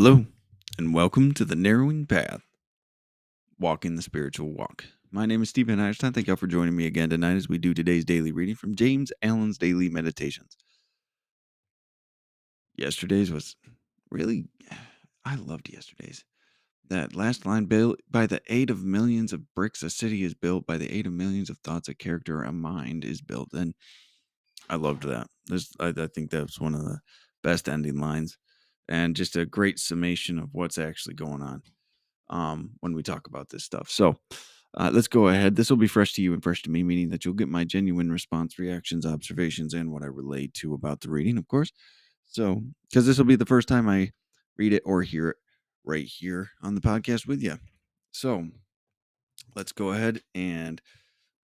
Hello, and welcome to the Narrowing Path, Walking the Spiritual Walk. My name is Stephen Einstein. Thank you all for joining me again tonight as we do today's daily reading from James Allen's Daily Meditations. Yesterday's was really, I loved yesterday's. That last line, built by the aid of millions of bricks, a city is built. By the aid of millions of thoughts, a character, a mind is built. And I loved that. I think that's one of the best ending lines and just a great summation of what's actually going on when we talk about this stuff. So let's go ahead. This will be fresh to you and fresh to me, meaning that you'll get my genuine response, reactions, observations, and what I relate to about the reading, of course. So, because this will be the first time I read it or hear it right here on the podcast with you. So, let's go ahead and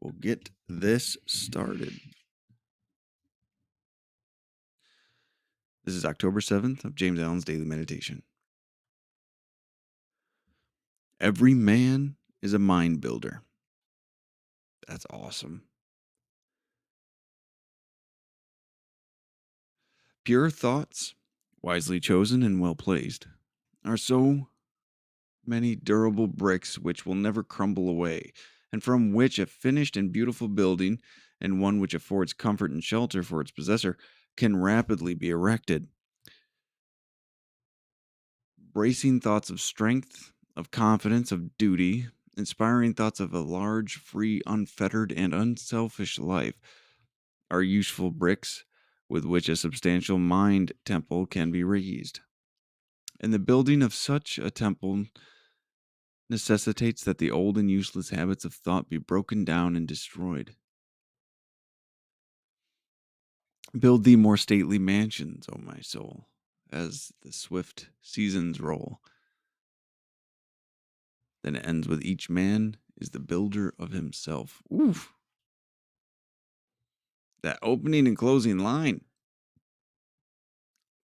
we'll get this started. This is October 7th of James Allen's Daily Meditation. Every man is a mind builder. That's awesome. Pure thoughts, wisely chosen and well placed, are so many durable bricks which will never crumble away, and from which a finished and beautiful building, and one which affords comfort and shelter for its possessor, can rapidly be erected. Bracing thoughts of strength, of confidence, of duty, inspiring thoughts of a large, free, unfettered, and unselfish life are useful bricks with which a substantial mind temple can be raised. And the building of such a temple necessitates that the old and useless habits of thought be broken down and destroyed. Build thee more stately mansions, O my soul, as the swift seasons roll. Then it ends with each man is the builder of himself. Oof. That opening and closing line.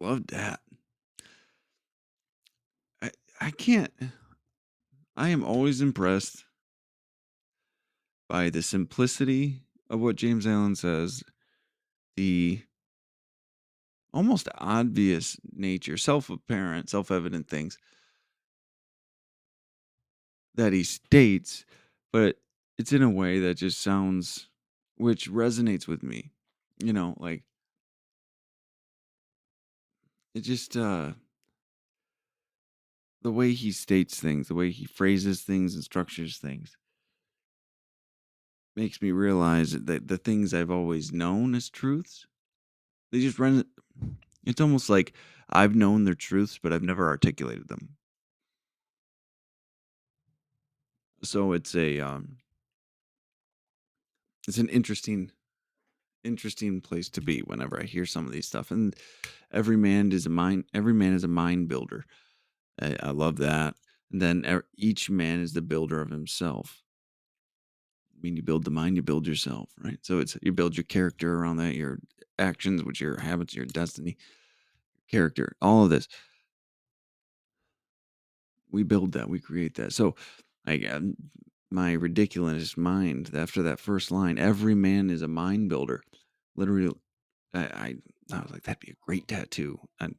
Love that. I can't. I am always impressed by the simplicity of what James Allen says, the almost obvious nature, self-apparent, self-evident things that he states, but it's in a way that just sounds, which resonates with me. Like it just the way he states things, the way he phrases things and structures things makes me realize that the things I've always known as truths, they just run. It's almost like I've known they're truths, but I've never articulated them. So it's an interesting place to be whenever I hear some of these stuff. And every man is a mind builder. I love that. And then each man is the builder of himself. I mean, you build the mind, you build yourself, right? So it's you build your character around that, your actions, which your habits, your destiny, character, all of this. We build that, we create that. So I got my ridiculous mind after that first line. Every man is a mind builder. Literally, I was like, that'd be a great tattoo. I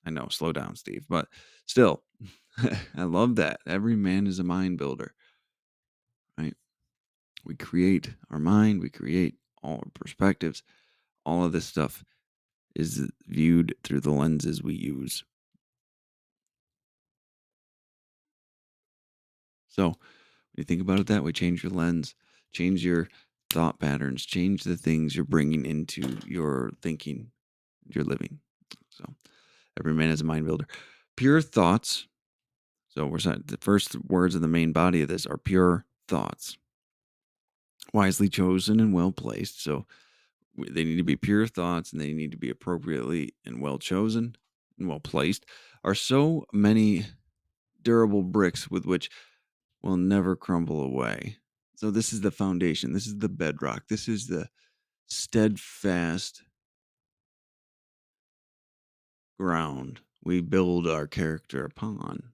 know, slow down, Steve, but still, I love that. Every man is a mind builder, right? We create our mind, we create all our perspectives. All of this stuff is viewed through the lenses we use. So, when you think about it that way, change your lens, change your thought patterns, change the things you're bringing into your thinking, your living. So, every man is a mind builder. Pure thoughts. So, we're saying the first words of the main body of this are pure thoughts, wisely chosen and well placed. So, they need to be pure thoughts and they need to be appropriately and well chosen and well placed. Are so many durable bricks with which will never crumble away. So this is the foundation. This is the bedrock. This is the steadfast ground we build our character upon.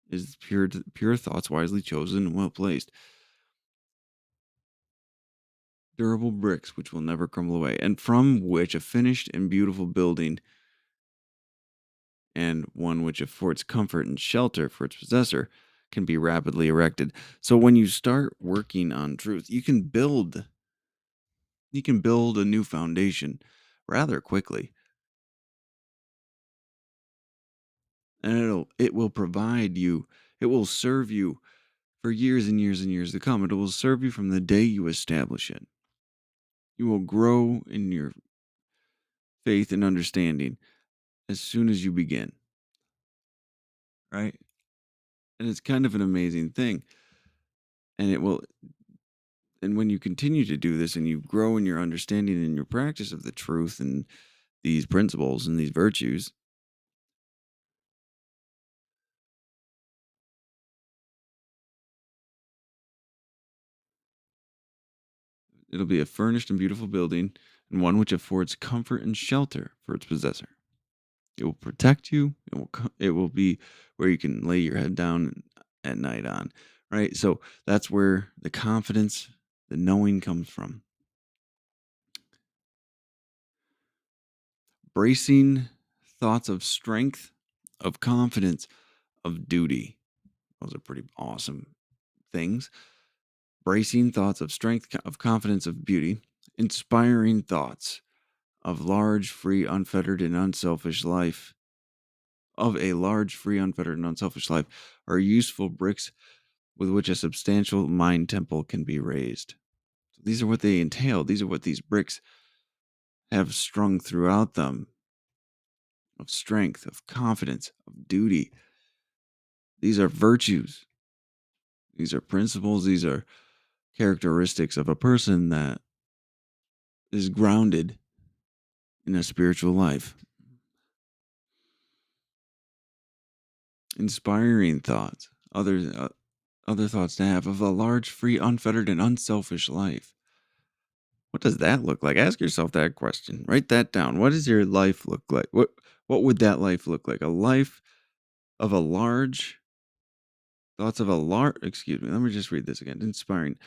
Is pure thoughts wisely chosen and well placed. Durable bricks which will never crumble away, and from which a finished and beautiful building and one which affords comfort and shelter for its possessor can be rapidly erected. So when you start working on truth, you can build a new foundation rather quickly, and it will provide you, it will serve you for years and years and years to come. It will serve you from the day you establish it. You will grow in your faith and understanding as soon as you begin, right? And it's kind of an amazing thing. And it will, and when you continue to do this and you grow in your understanding and your practice of the truth and these principles and these virtues, it'll be a furnished and beautiful building, and one which affords comfort and shelter for its possessor. It will protect you. It will be where you can lay your head down at night on, right? So that's where the confidence, the knowing comes from. Bracing thoughts of strength, of confidence, of duty. Those are pretty awesome things. Bracing thoughts of strength, of confidence, of beauty. Inspiring thoughts of large, free, unfettered, and unselfish life. Of a large, free, unfettered, and unselfish life are useful bricks with which a substantial mind temple can be raised. So these are what they entail. These are what these bricks have strung throughout them, of strength, of confidence, of duty. These are virtues. These are principles. These are characteristics of a person that is grounded in a spiritual life. Inspiring thoughts, other thoughts to have of a large, free, unfettered, and unselfish life. What does that look like? Ask yourself that question. Write that down. What does your life look like? What would that life look like? A life of a large thoughts of a large excuse me, let me just read this again. Inspiring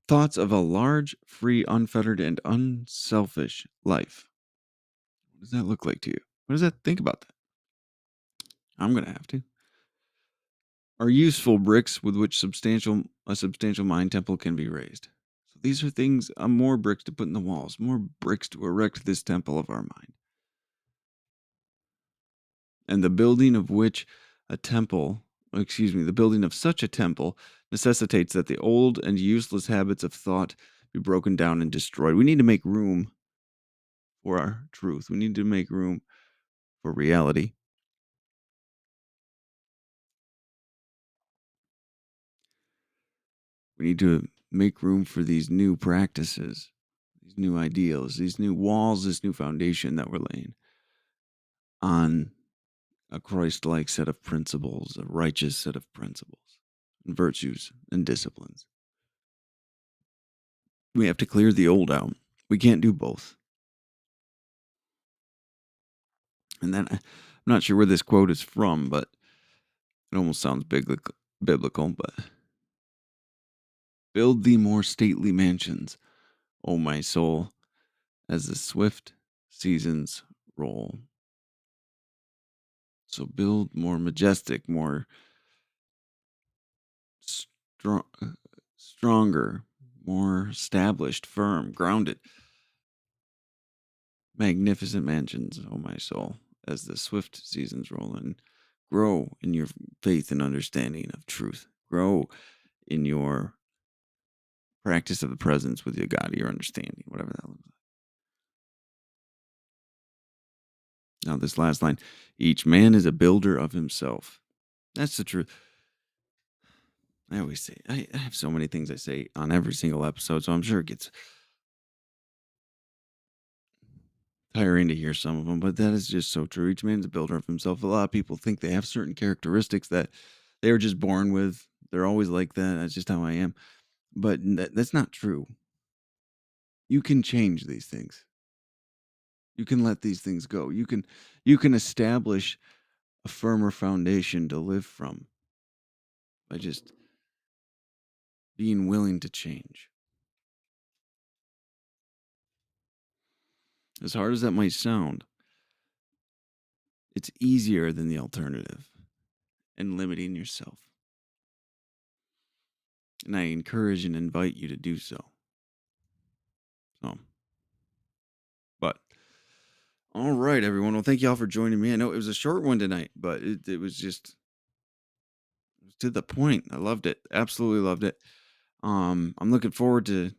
thoughts of a large, free, unfettered, and unselfish life. What does that look like to you? What does that think about that? I'm gonna have to. Are useful bricks with which a substantial mind temple can be raised. So these are things, more bricks to put in the walls, more bricks to erect this temple of our mind. And the building of which a temple, the building of such a temple necessitates that the old and useless habits of thought be broken down and destroyed. We need to make room for our truth. We need to make room for reality. We need to make room for these new practices, these new ideals, these new walls, this new foundation that we're laying on a Christ like set of principles, a righteous set of principles, and virtues, and disciplines. We have to clear the old out. We can't do both. And then I'm not sure where this quote is from, but it almost sounds biblical. But build thee more stately mansions, O my soul, as the swift seasons roll. So build more majestic, more strong, stronger, more established, firm, grounded, magnificent mansions, O my soul, as the swift seasons roll in. Grow in your faith and understanding of truth. Grow in your practice of the presence with your God, your understanding, whatever that looks like. Now, this last line, each man is a builder of himself. That's the truth. I always say, I have so many things I say on every single episode, so I'm sure it gets tiring to hear some of them, but that is just so true. Each man's a builder of himself. A lot of people think they have certain characteristics that they were just born with. They're always like that. That's just how I am. But that's not true. You can change these things. You can let these things go. You can establish a firmer foundation to live from by just being willing to change. As hard as that might sound, It's easier than the alternative and limiting yourself. And I encourage and invite you to do so. So, but all right, everyone. Well, thank you all for joining me. I know it was a short one tonight, but it was just to the point. I loved it. Absolutely loved it. I'm looking forward to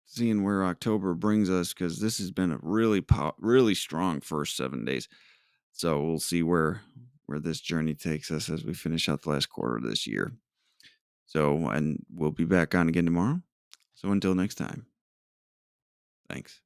seeing where October brings us because this has been a really strong first 7 days. So we'll see where this journey takes us as we finish out the last quarter of this year. So, and we'll be back on again tomorrow. So until next time, thanks.